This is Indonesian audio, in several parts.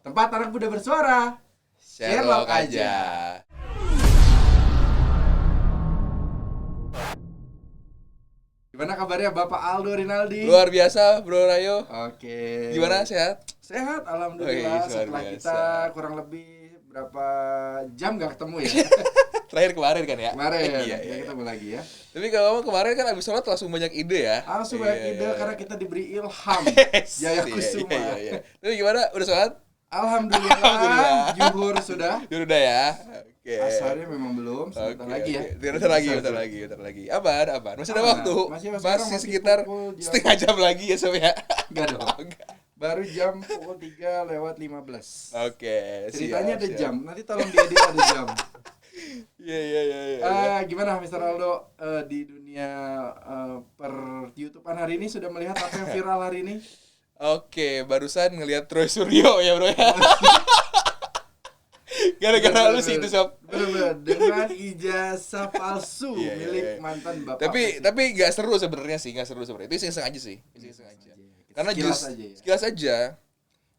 Tempat anak muda bersuara. Sherlock aja. Gimana kabarnya Bapak Aldo Rinaldi? Luar biasa, Bro Rayo. Oke. Gimana, sehat? Sehat, alhamdulillah. Wih, luar Setelah biasa. kita kurang lebih berapa jam gak ketemu ya? Terakhir kemarin kan ya? Kemarin, Iya. kita ketemu lagi ya. Tapi kalau ngomong kemarin kan abis sholat langsung banyak ide ya. Langsung banyak ide karena kita diberi ilham. Jaya Kusuma. Iya. Tapi gimana? Udah sholat? Alhamdulillah. Juhur sudah. Udah ya? Oke. Asarnya memang belum, sebentar lagi ya. Bentar lagi. Aman. Masih ada Aman. waktu. Masih Sekitar pukul jam- setengah jam lagi ya, Sob ya. Enggak dong. Enggak. Baru jam pukul 3:15. Oke, Ceritanya ada siap. jam. Nanti tolong diedit ada jam. Iya. Gimana Mr. Aldo di dunia per YouTubean hari ini sudah melihat apa yang viral hari ini? Oke, barusan ngelihat Troy Suryo ya, Bro ya. Gara-gara lu sih itu, Sob. Bener-bener dengan ijazah palsu Iya. milik mantan bapak. Tapi enggak seru sebenarnya sih, enggak seru sebenarnya. Itu iseng aja sih. Iseng aja. Karena Sekilas aja ya. sekilas aja.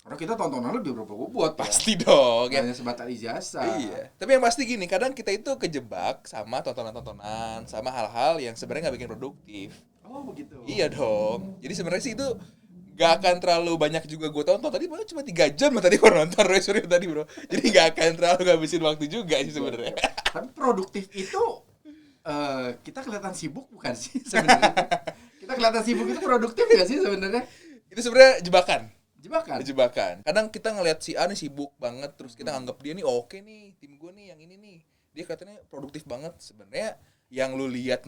Karena kita tontonan lebih berapa bobot Pasti dong ya. Hanya sebatas ijazah. Iya. Tapi yang pasti gini, kadang kita itu kejebak sama tontonan-tontonan, sama hal-hal yang sebenarnya nggak bikin produktif. Oh begitu. Iya dong. Jadi sebenarnya sih itu gak akan terlalu banyak juga gue tonton. Tadi malah cuma 3 jam tadi gue nonton Roy Suryo tadi, Bro. Jadi gak akan terlalu ngabisin waktu juga sih sebenarnya. Tapi produktif itu kita kelihatan sibuk bukan sih sebenarnya? Kita kelihatan sibuk itu produktif nggak sih sebenarnya? Itu sebenarnya Jebakan. jebakan. Kadang kita ngelihat si A nih sibuk banget, terus kita anggap dia nih oke nih, tim gue nih yang ini nih. Dia kelihatannya produktif banget. Sebenarnya yang lu lihat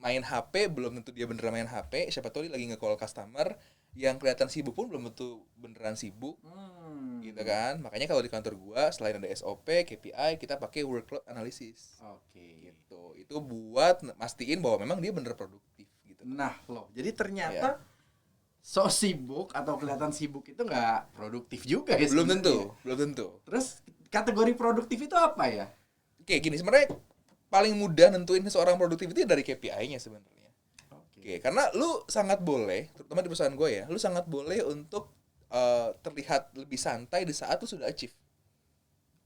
main HP belum tentu dia beneran main HP. Siapa tahu dia lagi nge-call customer. Yang kelihatan sibuk pun belum tentu beneran sibuk. Gitu kan. Makanya kalau di kantor gua selain ada SOP, KPI, kita pakai workload analysis. Oke. Gitu. Itu buat mastiin bahwa memang dia bener produktif gitu. Nah loh, jadi ternyata so sibuk atau kelihatan sibuk itu nggak produktif juga ya Belum sebenarnya. tentu. Terus kategori produktif itu apa ya? Oke, gini sebenarnya paling mudah nentuin seorang produktif itu dari KPI-nya sebenarnya. Oke, karena lu sangat boleh, terutama di perusahaan gue ya, lu sangat boleh untuk terlihat lebih santai di saat lu sudah achieve.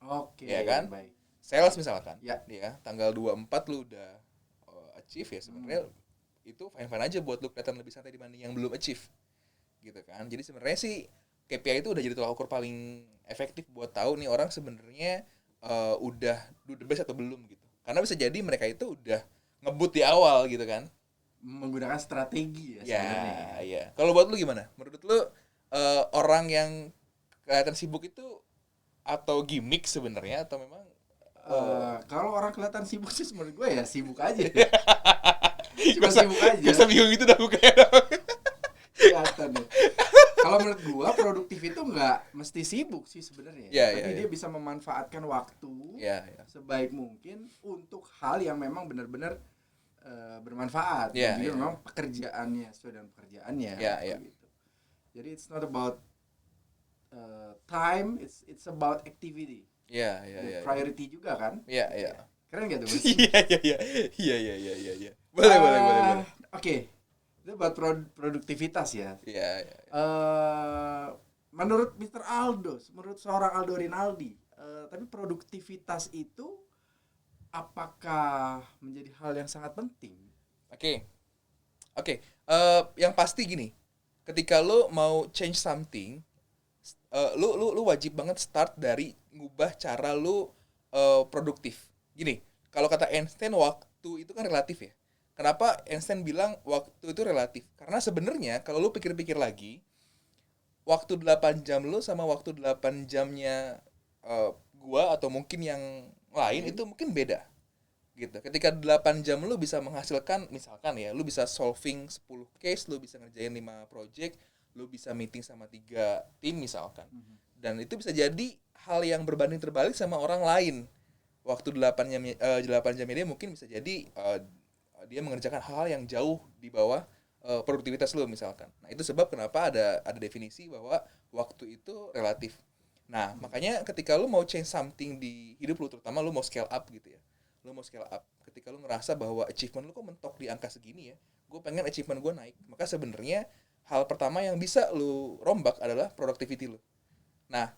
Oke. Iya kan? Baik. Sales misalkan, Ya. tanggal 24 lu udah achieve ya sebenarnya itu fine-fine aja buat lu kelihatan lebih santai dibanding yang belum achieve. Gitu kan. Jadi sebenarnya sih KPI itu udah jadi tolak ukur paling efektif buat tahu nih orang sebenarnya udah do the best atau belum gitu. Karena bisa jadi mereka itu udah ngebut di awal gitu kan. Menggunakan strategi ya Ya, sebenarnya. iya. Kalau buat lu gimana? Menurut lu orang yang kelihatan sibuk itu atau gimmick sebenarnya atau memang Kalau orang kelihatan sibuk sih menurut gue ya sibuk aja. Cuma Gak sibuk aja. usah bingung gitu dah kayak. Kelihatan ya. Kalau menurut gua produktif itu nggak mesti sibuk sih sebenarnya. Iya, Tapi iya, dia bisa memanfaatkan waktu Iya. sebaik mungkin untuk hal yang memang benar-benar bermanfaat. Iya, Jadi iya. memang pekerjaannya sesuai dengan pekerjaannya. Iya, iya. Gitu. Jadi it's not about time, it's about activity. Iya. Priority juga kan? Iya. Keren gak tuh? Mas? Iya. Boleh. Oke. Itu buat produktivitas ya. Iya. Menurut Mr. Aldo, menurut seorang Aldo Rinaldi, tapi produktivitas itu apakah menjadi hal yang sangat penting? Oke. Yang pasti gini, ketika lu mau change something, lu wajib banget start dari ngubah cara lu produktif. Gini, kalau kata Einstein waktu itu kan relatif ya. Kenapa Einstein bilang waktu itu relatif? Karena sebenarnya kalau lu pikir-pikir lagi, waktu 8 jam lu sama waktu 8 jamnya gua atau mungkin yang lain itu mungkin beda. Gitu. Ketika 8 jam lu bisa menghasilkan misalkan ya, lu bisa solving 10 case, lu bisa ngerjain 5 project, lu bisa meeting sama 3 tim misalkan. Dan itu bisa jadi hal yang berbanding terbalik sama orang lain. Waktu 8 jamnya dia mungkin bisa jadi dia mengerjakan hal-hal yang jauh di bawah produktivitas lu misalkan. Nah, itu sebab kenapa ada definisi bahwa waktu itu relatif. Nah, makanya ketika lu mau change something di hidup lu, terutama lu mau scale up gitu ya. Lu mau scale up. Ketika lu ngerasa bahwa achievement lu kok mentok di angka segini ya, gue pengen achievement gue naik. Maka sebenarnya hal pertama yang bisa lu rombak adalah productivity lu. Nah,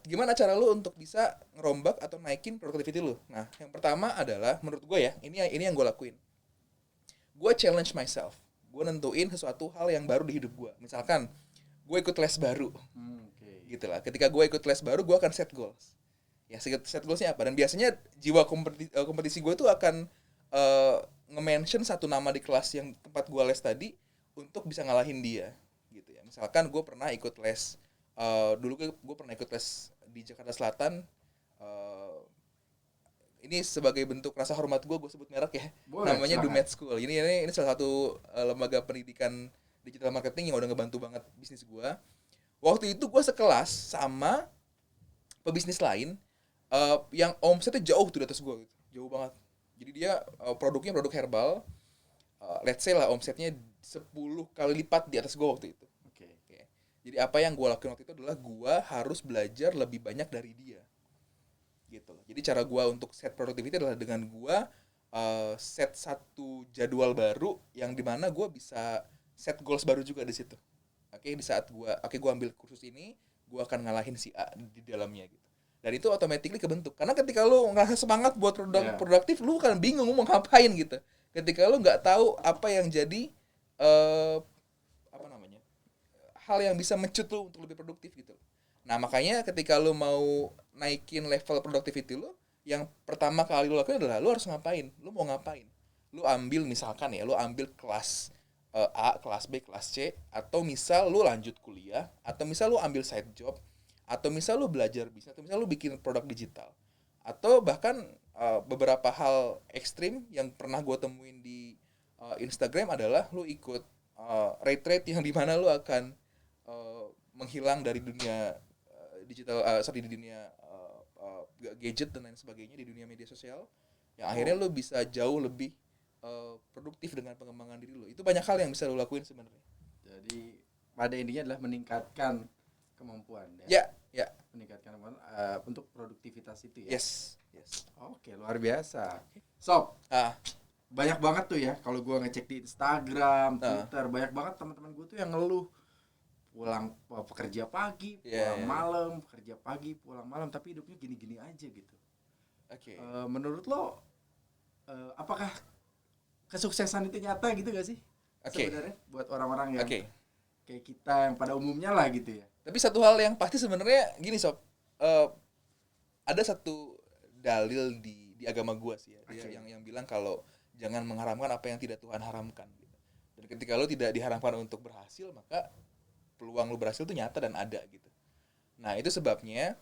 gimana cara lu untuk bisa ngerombak atau naikin productivity lu? Nah, yang pertama adalah menurut gue ya, ini yang gue lakuin. Gue challenge myself. Gue nentuin sesuatu hal yang baru di hidup gue. Misalkan gue ikut les baru. Gitu lah. Ketika gue ikut les baru, gue akan set goals. Ya, set goalsnya apa? Dan biasanya jiwa kompetisi gue tuh akan nge-mention satu nama di kelas yang tempat gue les tadi untuk bisa ngalahin dia. Gitu ya. Misalkan gue pernah ikut les dulu gue pernah ikut les di Jakarta Selatan. Ini sebagai bentuk rasa hormat gue sebut merek ya. Boleh, namanya Dumet School. Ini salah satu lembaga pendidikan digital marketing yang udah ngebantu banget bisnis gue. Waktu itu gue sekelas sama pebisnis lain yang omsetnya jauh tuh di atas gue gitu. Jauh banget. Jadi dia produknya produk herbal. Let's say lah omsetnya 10 kali lipat di atas gue waktu itu. Jadi apa yang gue lakuin waktu itu adalah gue harus belajar lebih banyak dari dia, gitu. Jadi cara gue untuk set productivity adalah dengan gue set satu jadwal baru yang dimana gue bisa set goals baru juga di situ. Di saat gue ambil kursus ini, gue akan ngalahin si A di dalamnya gitu. Dan itu automatically kebentuk. Karena ketika lu ngerasa semangat buat produktif, lu kan bingung mau ngapain gitu. Ketika lu nggak tahu apa yang jadi hal yang bisa mencut lu untuk lebih produktif gitu. Nah, makanya ketika lu mau naikin level productivity lu, yang pertama kali lu lakuin adalah lu harus ngapain? Lu mau ngapain? Lu ambil misalkan ya, lu ambil kelas A, kelas B, kelas C, atau misal lu lanjut kuliah, atau misal lu ambil side job, atau misal lu belajar bisnis, atau misal lu bikin produk digital. Atau bahkan beberapa hal ekstrim yang pernah gue temuin di Instagram adalah lu ikut retreat yang dimana lu akan menghilang dari dunia digital, di dunia gadget dan lain sebagainya, di dunia media sosial, yang akhirnya lo bisa jauh lebih produktif dengan pengembangan diri lo. Itu banyak hal yang bisa lo lakuin sebenarnya. Jadi pada intinya adalah meningkatkan kemampuan ya. Meningkatkan kemampuan untuk produktivitas itu ya. Yes. Oke, luar biasa. Sob, banyak banget tuh ya kalau gue ngecek di Instagram, Twitter, banyak banget teman-teman gue tuh yang ngeluh pulang pekerja pagi, pulang malam, pekerja pagi, pulang malam, tapi hidupnya gini-gini aja gitu. Menurut lo, apakah kesuksesan itu nyata gitu gak sih? Sebenarnya buat orang-orang yang kayak kita yang pada umumnya lah gitu ya. Tapi satu hal yang pasti sebenarnya gini Sob, ada satu dalil di agama gua sih ya, yang bilang kalau jangan mengharamkan apa yang tidak Tuhan haramkan. Gitu. Dan ketika lo tidak diharamkan untuk berhasil, maka peluang lu berhasil tuh nyata dan ada gitu. Nah, itu sebabnya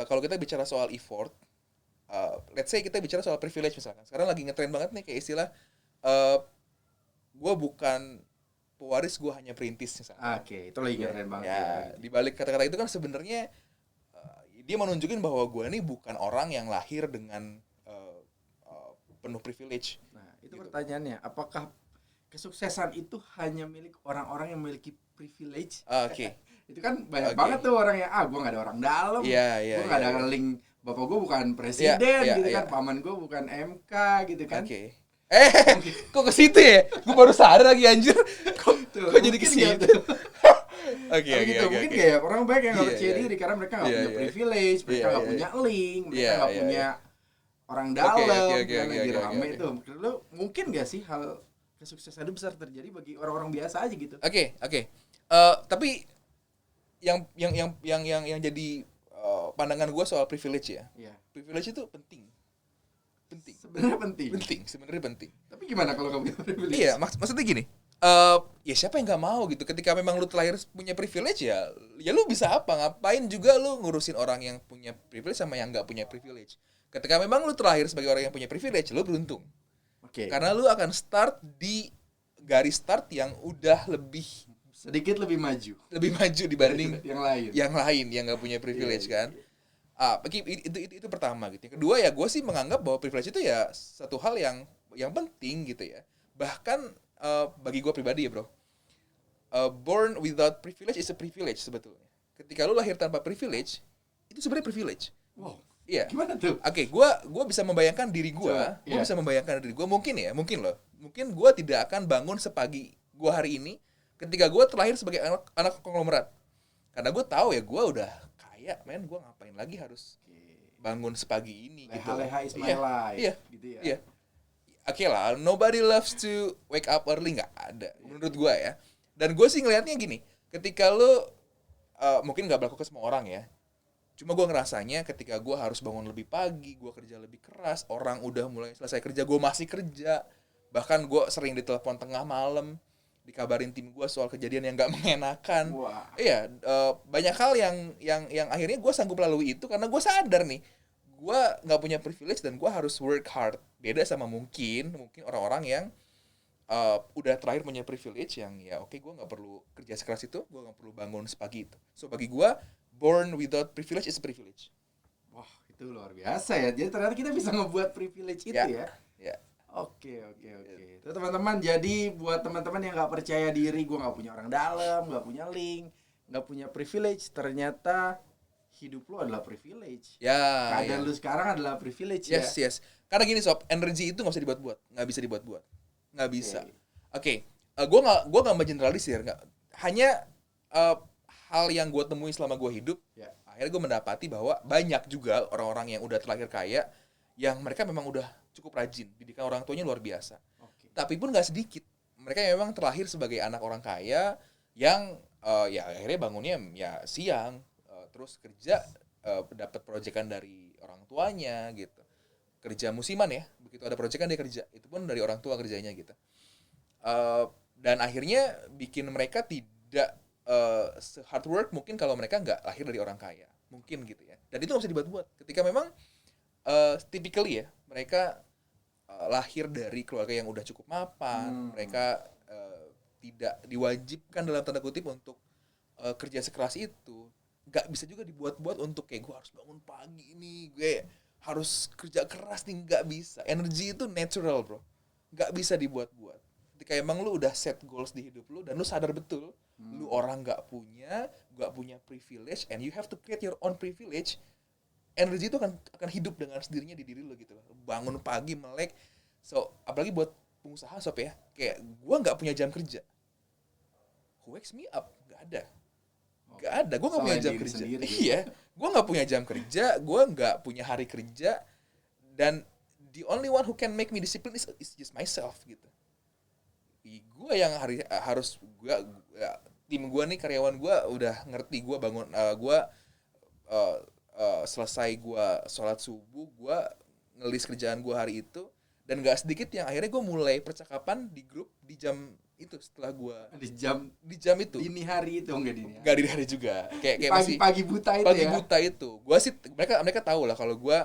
kalau kita bicara soal effort, let's say kita bicara soal privilege misalkan. Sekarang lagi ngetrend banget nih kayak istilah gue bukan pewaris, gue hanya perintis misalkan. Itu lagi ngetrend banget. Di balik kata-kata itu kan sebenarnya dia menunjukin bahwa gue ini bukan orang yang lahir dengan penuh privilege. Nah, itu gitu. Pertanyaannya, apakah kesuksesan itu hanya milik orang-orang yang memiliki privilege? Itu kan banyak banget tuh orang yang gue nggak ada orang dalam, gue nggak ada link, bapak gue bukan presiden gitu kan, paman gue bukan MK gitu kan. Kok ke situ ya? Gue baru sadar lagi anjir. Kok jadi ke situ? Mungkin kayak orang banyak yang nggak percaya diri karena mereka nggak punya privilege, mereka nggak punya link, mereka nggak punya orang dalam, yang lagi rame itu. Menurut lo mungkin nggak sih hal kesuksesan itu besar terjadi bagi orang-orang biasa aja gitu? Tapi yang jadi pandangan gue soal privilege ya. Privilege itu penting. Sebenarnya penting. Tapi gimana kalau kamu punya privilege? Maksudnya gini. Ya siapa yang nggak mau gitu. Ketika memang lu terlahir punya privilege ya lu bisa apa? Ngapain juga lu ngurusin orang yang punya privilege sama yang nggak punya privilege? Ketika memang lu terlahir sebagai orang yang punya privilege, lu beruntung. Karena lu akan start di garis start yang udah sedikit lebih maju dibanding yang lain yang nggak punya privilege kan. Itu pertama gitu. Yang kedua ya gue sih menganggap bahwa privilege itu ya satu hal yang penting gitu ya. Bahkan bagi gue pribadi ya bro, born without privilege is a privilege sebetulnya. Ketika lu lahir tanpa privilege, itu sebenarnya privilege. Wow. Iya. Gimana tuh? Gue bisa membayangkan diri gue. Bisa membayangkan diri gue. Mungkin gue tidak akan bangun sepagi gue hari ini ketika gue terlahir sebagai anak konglomerat. Karena gue tahu ya gue udah kaya kaya, men, gue ngapain lagi harus bangun sepagi ini gitu. Leha-leha is my life. Iya. Gitu ya. Iya. Oke lah, nobody loves to wake up early, nggak ada menurut gue ya. Dan gue sih ngelihatnya gini, ketika lo mungkin nggak berlaku ke semua orang ya. Cuma gue ngerasanya ketika gue harus bangun lebih pagi, gue kerja lebih keras, orang udah mulai selesai kerja, gue masih kerja. Bahkan gue sering ditelepon tengah malam, dikabarin tim gue soal kejadian yang nggak mengenakan. Wah. Iya, banyak hal yang akhirnya gue sanggup lalui itu karena gue sadar nih, gue nggak punya privilege dan gue harus work hard. Beda sama mungkin orang-orang yang udah terakhir punya privilege yang ya oke, gue nggak perlu kerja sekeras itu, gue nggak perlu bangun sepagi itu. So bagi gue, born without privilege is a privilege. Wah, itu luar biasa ya. Jadi ternyata kita bisa ngebuat privilege itu ya. Ya. Oke. Itu teman-teman, jadi buat teman-teman yang nggak percaya diri, gue nggak punya orang dalam, nggak punya link, nggak punya privilege, ternyata hidup lu adalah privilege. Ya. Keadaan lu sekarang adalah privilege ya. Yes. Karena gini sob, energi itu nggak bisa dibuat-buat, nggak bisa. Oke. Gue nggak mengeneralisir, nggak. Hanya hal yang gue temui selama gue hidup, akhirnya gue mendapati bahwa banyak juga orang-orang yang udah terlahir kaya, yang mereka memang udah cukup rajin, didikan orang tuanya luar biasa. Tapi pun nggak sedikit, mereka memang terlahir sebagai anak orang kaya yang ya akhirnya bangunnya ya siang, terus kerja, dapat proyekan dari orang tuanya gitu, kerja musiman ya, begitu ada proyekan dia kerja, itu pun dari orang tua kerjanya gitu. Dan akhirnya bikin mereka tidak hard work mungkin kalau mereka nggak lahir dari orang kaya, mungkin gitu ya. Dan itu nggak bisa dibuat-buat. Ketika memang typically ya, mereka lahir dari keluarga yang udah cukup mapan, mereka tidak diwajibkan dalam tanda kutip untuk kerja sekeras itu. Nggak bisa juga dibuat-buat untuk kayak gue harus bangun pagi nih, gue harus kerja keras nih, nggak bisa. Energi itu natural bro, nggak bisa dibuat-buat. Ketika emang lu udah set goals di hidup lu dan lu sadar betul lu orang nggak punya privilege and you have to create your own privilege, energi itu akan hidup dengan sendirinya di diri lu gitu. Bangun pagi melek. So apalagi buat pengusaha sob ya, kayak gue nggak punya jam kerja, who wakes me up? Nggak ada, gue nggak punya jam kerja. Iya, gue nggak punya jam kerja, gue nggak punya hari kerja, dan the only one who can make me discipline is just myself gitu. Gue yang harus tim gue nih, karyawan gue udah ngerti gue bangun, gue selesai gue sholat subuh, gue ngelis kerjaan gue hari itu, dan nggak sedikit yang akhirnya gue mulai percakapan di grup di jam itu setelah gue di jam itu dini hari itu enggak dini hari juga kayak pagi buta itu pagi buta itu gue sih mereka tahu lah kalau gue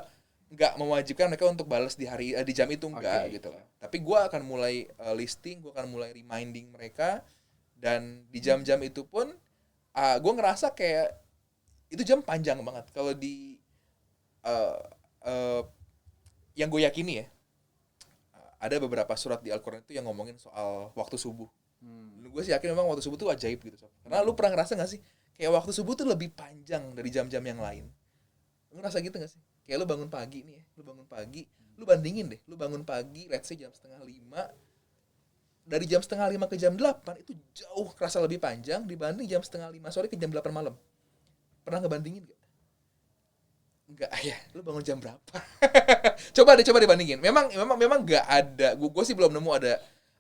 nggak mewajibkan mereka untuk balas di jam itu enggak gitu lah. Tapi gue akan mulai listing, gue akan mulai reminding mereka, dan di jam-jam itu pun gue ngerasa kayak itu jam panjang banget. Kalau di yang gue yakini ya, ada beberapa surat di Al-Quran itu yang ngomongin soal waktu subuh. Gue sih yakin memang waktu subuh tuh ajaib gitu sob. Karena lu pernah ngerasa gak sih kayak waktu subuh tuh lebih panjang dari jam-jam yang lain? Lu ngerasa gitu gak sih? Kayak lu bangun pagi nih ya, lu bandingin deh, lu bangun pagi let's say jam 4:30, dari jam 4:30 ke jam 8 itu jauh kerasa lebih panjang dibanding jam 4:30 sore ke jam 8 malam. Pernah ngebandingin gak? Enggak ya, lu bangun jam berapa? coba dibandingin. Memang enggak ada. Gue sih belum nemu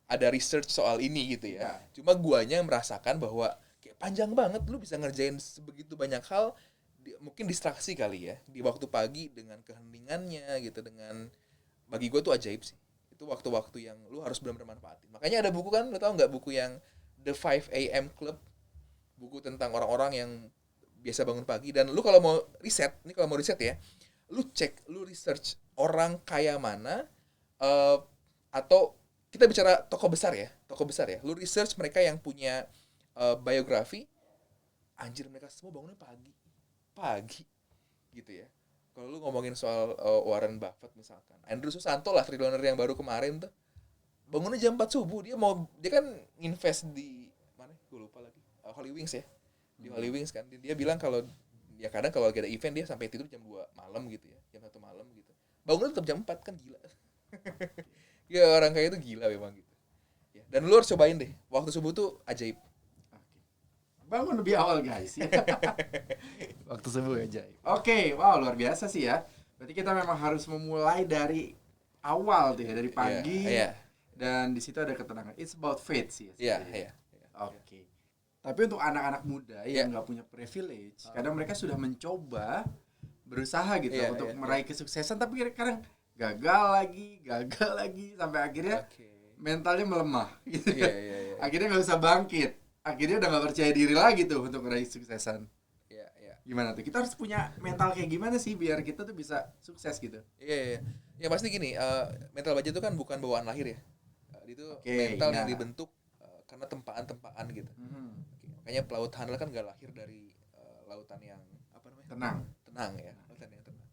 ada research soal ini gitu ya. Cuma guanya merasakan bahwa kayak panjang banget, lu bisa ngerjain sebegitu banyak hal, mungkin distraksi kali ya di waktu pagi dengan keheningannya gitu, dengan bagi gue tuh ajaib sih. Itu waktu-waktu yang lu harus benar-benar manfaatin. Makanya ada buku kan, lu tahu enggak buku yang The 5 AM Club? Buku tentang orang-orang yang biasa bangun pagi. Dan lu kalau mau riset ya, lu research orang kaya mana, atau kita bicara tokoh besar ya, lu research mereka yang punya biografi, anjir mereka semua bangunnya pagi gitu ya. Kalau lu ngomongin soal Warren Buffett misalkan, Andrew Susanto lah, triliuner yang baru kemarin tuh, bangunnya jam 4 subuh, dia kan invest di mana, gue lupa lagi, Holy Wings ya, di Holy Wings kan, dia bilang kalau ya kadang kalau ada event dia sampai tidur jam 2 malam gitu ya, jam 1 malam gitu, bangunnya tetap jam 4, kan gila. Ya orang kaya itu gila memang gitu ya. Dan lu harus cobain deh, waktu subuh tuh ajaib. Bangun lebih awal guys. Waktu subuh aja. Oke, wow luar biasa sih ya. Berarti kita memang harus memulai dari awal tuh ya, dari pagi. Dan di situ ada ketenangan. It's about faith sih. Oke. Tapi untuk anak-anak muda yang nggak punya privilege, kadang mereka sudah mencoba berusaha gitu untuk meraih kesuksesan, tapi kadang gagal lagi sampai akhirnya mentalnya melemah gitu. Akhirnya nggak bisa bangkit. Akhirnya udah nggak percaya diri lagi tuh untuk meraih kesuksesan. Gimana tuh? Kita harus punya mental kayak gimana sih biar kita tuh bisa sukses gitu? Ya pasti gini, mental baja itu kan bukan bawaan lahir ya. Itu mental yang dibentuk karena tempaan-tempaan gitu. Makanya pelaut handal kan gak lahir dari lautan yang apa namanya? Tenang ya, lautan yang tenang.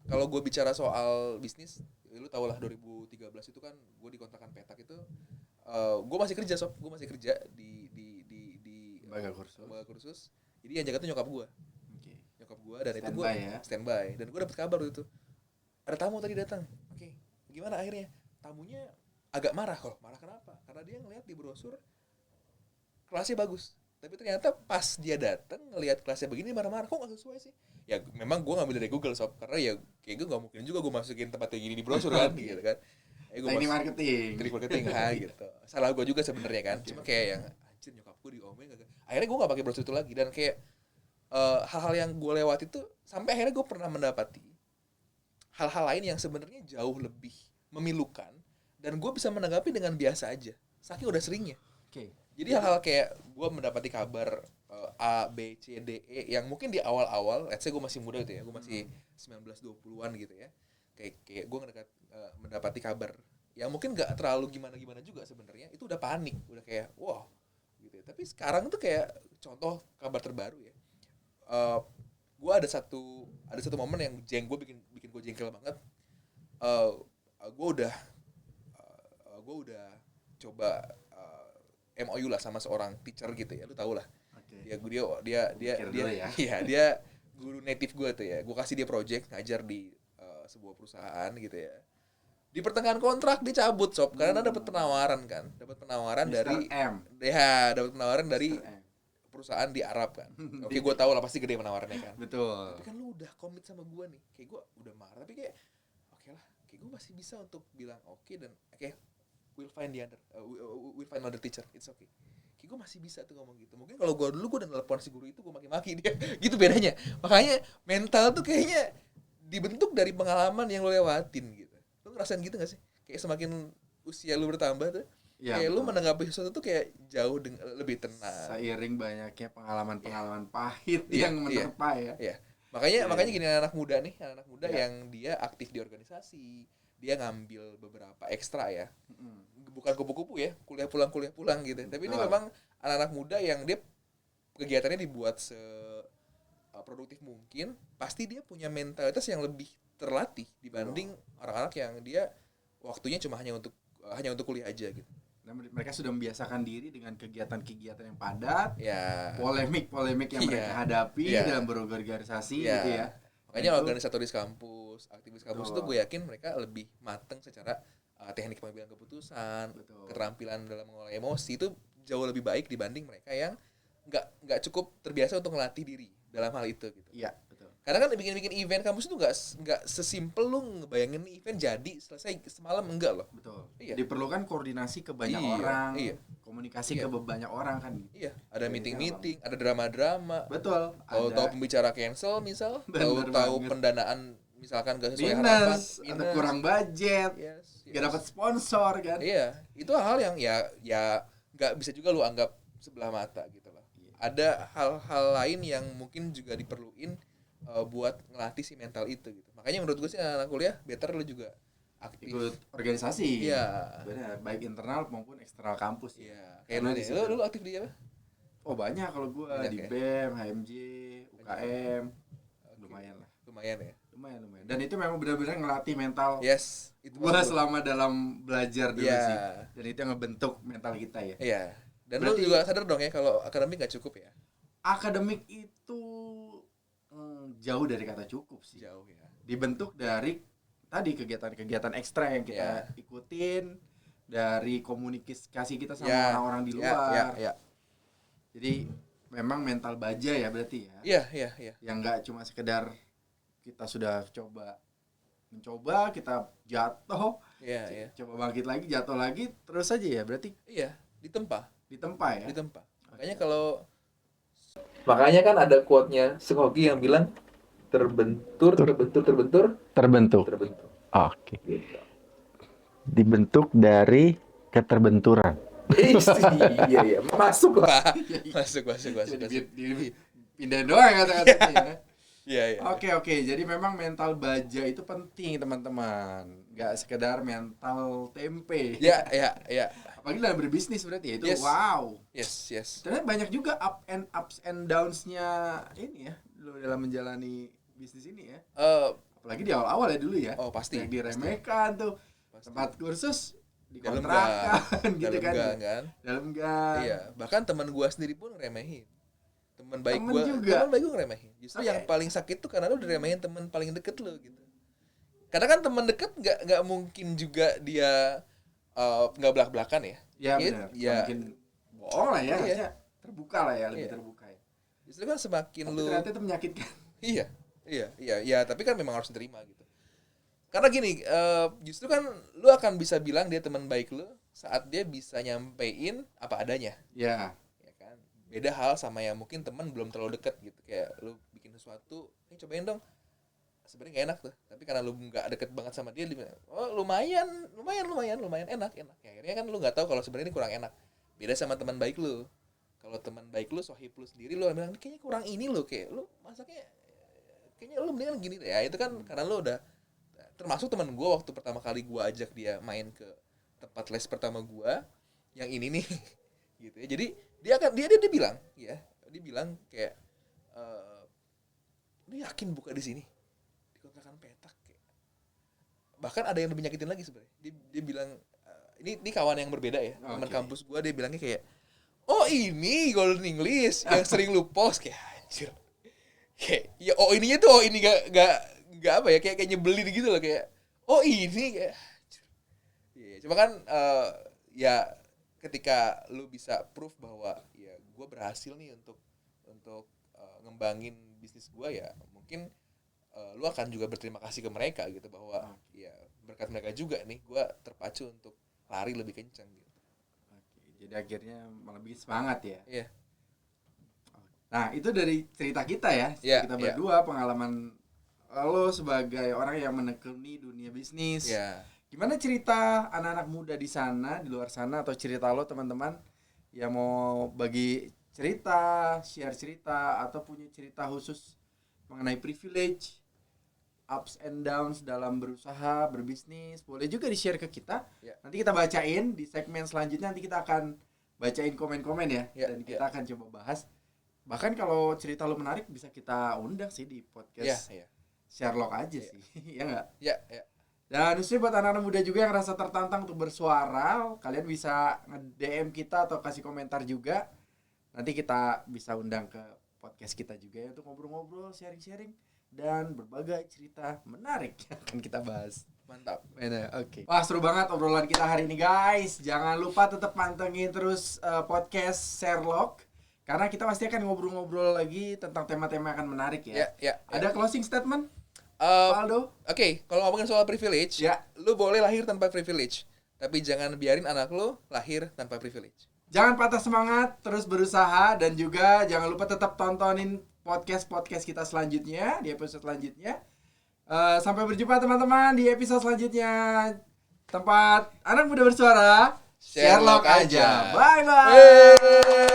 Kalau gue bicara soal bisnis, lu tau lah 2013 itu kan gue di kontrakan petak itu, gue masih kerja di lembaga kursus. Jadi yang jaga tuh nyokap gue dan stand itu gue standby dan gue dapet kabar waktu itu ada tamu tadi datang. Gimana akhirnya? Tamunya agak marah kenapa? Karena dia ngeliat di brosur kelasnya bagus, tapi ternyata pas dia datang ngelihat kelasnya begini marah-marah, kok nggak sesuai sih? Ya memang gue ngambil dari Google sob, karena ya kayak gue nggak mungkin juga gue masukin tempat kayak gini di brosur kan, gitu kan? Teknik marketing, gitu. Salah gue juga sebenarnya kan, cuma kayak yang anjir nyokap gue diomelin gak. Akhirnya gue nggak pakai brosur itu lagi dan kayak hal-hal yang gue lewati itu sampai akhirnya gue pernah mendapati hal-hal lain yang sebenarnya jauh lebih memilukan dan gue bisa menanggapi dengan biasa aja saking udah seringnya. Jadi hal-hal kayak gue mendapati kabar A, B, C, D, E yang mungkin di awal-awal, let's say gue masih muda gitu ya, gue masih 19-20-an gitu ya, kayak gue mendapati kabar yang mungkin gak terlalu gimana-gimana juga sebenarnya, itu udah panik, udah kayak wow gitu ya. Tapi sekarang tuh kayak contoh kabar terbaru ya, gue ada satu momen yang gue bikin gue jengkel banget. Gue udah coba MOU lah sama seorang teacher gitu ya, lu tau lah. Dia guru native gue tuh ya. Gue kasih dia project ngajar di sebuah perusahaan gitu ya. Di pertengahan kontrak dicabut sob karena dapat penawaran dari perusahaan di Arab kan. Oke, gue tahu lah pasti gede penawarannya kan. Betul. Tapi kan lu udah komit sama gue nih. Kayak gue udah marah tapi kayak oke lah. Kayak gue masih bisa untuk bilang oke dan oke, we'll find another teacher. It's okay. Kayak gue masih bisa tuh ngomong gitu. Mungkin kalau gue dulu gue udah nelpon si guru itu gue maki-maki dia. Gitu bedanya. Makanya mental tuh kayaknya dibentuk dari pengalaman yang lo lewatin gitu. Lo ngerasain gitu gak sih? Kayak semakin usia lu bertambah tuh kayak lu menanggapi sesuatu tuh kayak jauh lebih tenang. Seiring banyaknya pengalaman pahit yang menerpa ya. Makanya gini anak muda yang dia aktif di organisasi, dia ngambil beberapa ekstra ya. Bukan kupu-kupu ya, kuliah pulang gitu. Tapi ini memang anak-anak muda yang dia kegiatannya dibuat produktif mungkin, pasti dia punya mentalitas yang lebih terlatih dibanding orang-anak yang dia waktunya cuma hanya untuk kuliah aja gitu. Dan mereka sudah membiasakan diri dengan kegiatan-kegiatan yang padat, polemik yang mereka hadapi dalam berorganisasi gitu ya. Makanya organisatoris kampus, aktivis kampus itu gue yakin mereka lebih matang secara teknik pengambilan keputusan, keterampilan dalam mengelola emosi itu jauh lebih baik dibanding mereka yang nggak cukup terbiasa untuk melatih diri dalam hal itu gitu. Iya, betul. Karena kan bikin event kampus itu nggak sesimpel lu ngebayangin event jadi selesai semalam, enggak loh. Betul. Iya. Diperlukan koordinasi ke banyak orang, komunikasi ke banyak orang kan. Iya, ada meeting, ada drama-drama. Betul. Tahu pembicara cancel misal, tahu pendanaan misalkan gak sesuai harapan, ada kurang budget, gak dapat sponsor kan. Iya, itu hal yang ya nggak bisa juga lu anggap sebelah mata gitu loh. Ada hal-hal lain yang mungkin juga diperluin buat ngelatih si mental itu gitu. Makanya menurut gue sih anak kuliah better lu juga aktif ikut organisasi. Iya. Benar, baik internal maupun eksternal kampus. Iya. Kayak lu aktif di apa? Oh banyak kalau gue di BEM, HMJ, UKM. Lumayan lah. Lumayan ya. Lumayan. Dan itu memang benar-benar ngelatih mental. Yes. Itu gue selama dalam belajar dulu sih. Dan itu yang ngebentuk mental kita ya. Iya. Dan berarti, lu juga sadar dong ya kalau akademik gak cukup ya? Akademik itu jauh dari kata cukup sih. Jauh ya. Dibentuk dari tadi kegiatan-kegiatan ekstra yang kita ikutin, dari komunikasi kita sama orang-orang di luar. Jadi memang mental baja ya berarti ya. Iya. Yang nggak cuma sekedar kita sudah mencoba, kita jatuh, Iya. coba bangkit lagi, jatuh lagi, terus aja ya berarti. Iya, ditempa Ya. Ditempa. Makanya kan ada quote-nya Sukogi yang bilang terbentur. Oke. Dibentuk dari keterbenturan. Iya. Masuk lah. Masuk. Pindah doang kata-katanya. Iya. Oke. Jadi memang mental baja itu penting teman-teman. Gak sekedar mental tempe. Iya. Apalagi dalam berbisnis berarti ya itu. Yes. Wow. Yes. Ternyata banyak juga ups and downs-nya ini ya lo dalam menjalani bisnis ini ya. Apalagi di awal-awal ya dulu ya. Oh pasti. Yang diremehkan tuh. Pasti. Tempat kursus dalam dikontrakan gitu kan. Dalam gang. Iya, bahkan teman gua sendiri pun ngeremehin. Teman baik gua ngeremehin. Justru yang paling sakit tuh karena lu diremehin teman paling deket lu gitu. Karena kan teman deket nggak mungkin juga dia nggak belak-belakan ya. Iya benar. Ya. Mungkin bohong lah ya. Iya. Terbuka lah ya, lebih terbuka ya. Justru kan semakin tapi lu ternyata itu menyakitkan. Iya, tapi kan memang harus diterima gitu. Karena gini, justru kan lu akan bisa bilang dia teman baik lu saat dia bisa nyampein apa adanya. Iya. Ya kan? Beda hal sama yang mungkin teman belum terlalu deket gitu. Kayak lu bikin sesuatu, cobain dong. Sebenarnya gak enak tuh, tapi karena lu nggak deket banget sama dia bilang, oh lumayan enak. Ya, akhirnya kan lu nggak tahu kalau sebenarnya ini kurang enak. Beda sama teman baik lu. Kalau teman baik lu, sohib lu sendiri, lu bilang kayaknya kurang ini lo, kayak lu masaknya kayaknya lu mendingan gini deh. Ya itu kan karena lu udah, termasuk teman gue waktu pertama kali gue ajak dia main ke tempat les pertama gue yang ini nih gitu ya. Jadi dia bilang kayak lu yakin buka di sini di kontrakan petak kayak. Bahkan ada yang lebih nyakitin lagi sebenarnya. Dia bilang ini kawan yang berbeda ya. Teman kampus gue, dia bilangnya kayak, oh ini Golden English yang sering lu post, kayak anjir. Kayak ya ini gak apa ya, kayak nyebelin gitu loh, kayak oh ini kayak cuma kan ya ketika lu bisa proof bahwa ya gue berhasil nih untuk ngembangin bisnis gue, ya mungkin lu akan juga berterima kasih ke mereka gitu, bahwa ya berkat mereka juga nih gue terpacu untuk lari lebih kencang gitu. Jadi akhirnya malah bikin semangat ya. Iya. Nah itu dari cerita kita ya, kita berdua pengalaman lo sebagai orang yang menekuni dunia bisnis. Gimana cerita anak-anak muda di sana, di luar sana, atau cerita lo teman-teman yang mau bagi cerita, share cerita, atau punya cerita khusus mengenai privilege, ups and downs dalam berusaha, berbisnis, boleh juga di-share ke kita. Nanti kita bacain di segmen selanjutnya, nanti kita akan bacain komen-komen ya, dan kita akan coba bahas. Bahkan kalau cerita lo menarik bisa kita undang sih di podcast. Sherlock aja sih, ya nggak? Iya. Dan khususnya buat anak-anak muda juga yang rasa tertantang untuk bersuara, kalian bisa nge-DM kita atau kasih komentar juga. Nanti kita bisa undang ke podcast kita juga ya, untuk ngobrol-ngobrol, sharing-sharing, dan berbagai cerita menarik yang akan kita bahas. Mantap. Oke. Wah, seru banget obrolan kita hari ini guys. Jangan lupa tetap pantengin terus podcast Sherlock, karena kita pasti akan ngobrol-ngobrol lagi tentang tema-tema yang akan menarik ya. Ada closing statement? Aldo? Oke, kalau ngomongin soal privilege, lu boleh lahir tanpa privilege, tapi jangan biarin anak lu lahir tanpa privilege. Jangan patah semangat, terus berusaha, dan juga jangan lupa tetap tontonin podcast kita selanjutnya, di episode selanjutnya. Sampai berjumpa teman-teman di episode selanjutnya. Tempat anak muda bersuara, Sherlock aja. Bye-bye.